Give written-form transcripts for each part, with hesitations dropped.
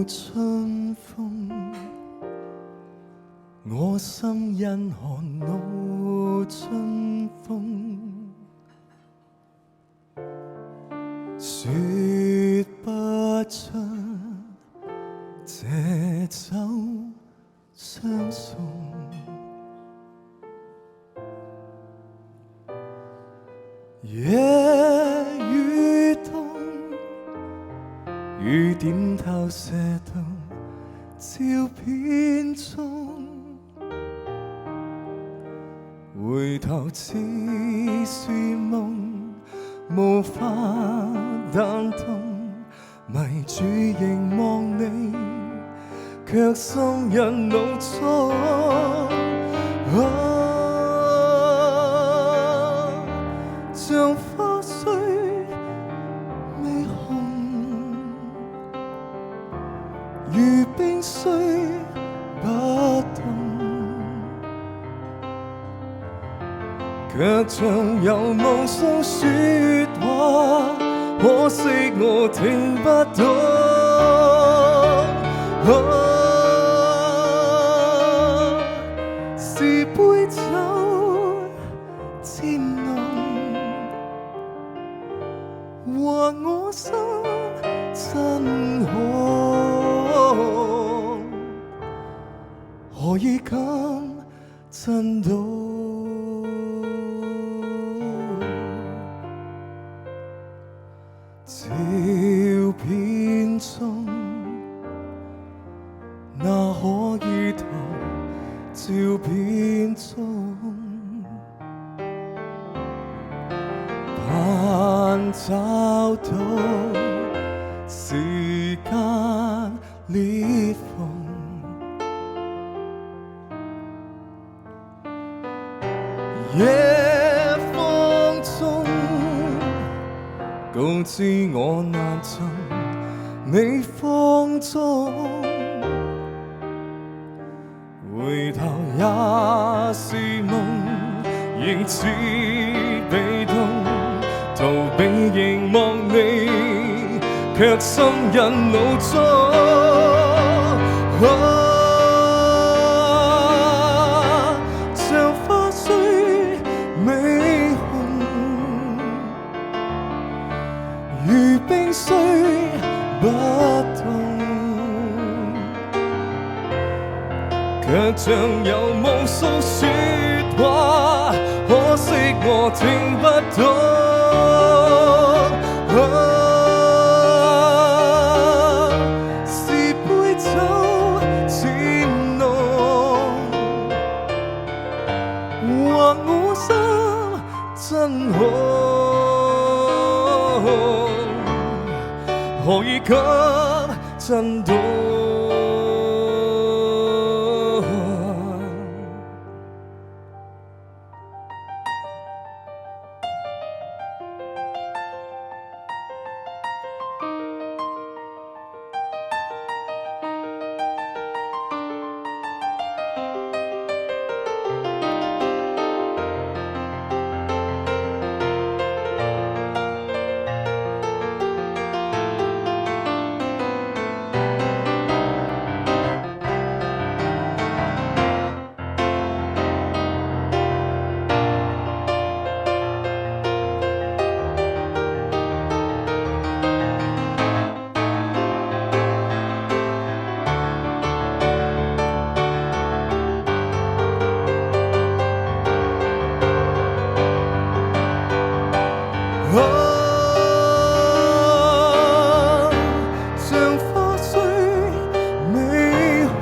春風，我心因寒露春風。說不出這酒相送，夜與冬，雨點投射到照片中，回頭似是夢，無法彈動，迷住凝望你，卻心印腦中。像花雖未紅，如冰雖不凍，卻像有無數說話，可惜我聽不懂。是杯酒漸濃，和我心真紅，何以敢震動？照片中，那可以投照片中，盼找到時間裂縫，夜風中告知我難尋你風中，回頭也是夢，仍似被動，逃避凝望你，卻心印腦中。像花雖未紅，如冰雖不凍，卻像有無數說話，可惜我聽不懂。是杯酒漸濃，或我心真紅，何以敢震動？像花雖未紅，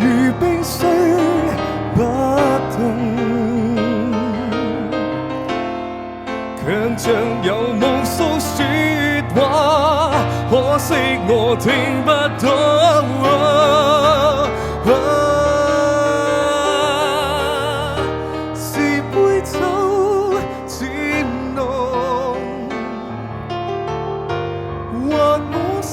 如冰雖不凍，卻像有無數說話，可惜我聽不懂。是杯酒漸濃，或我心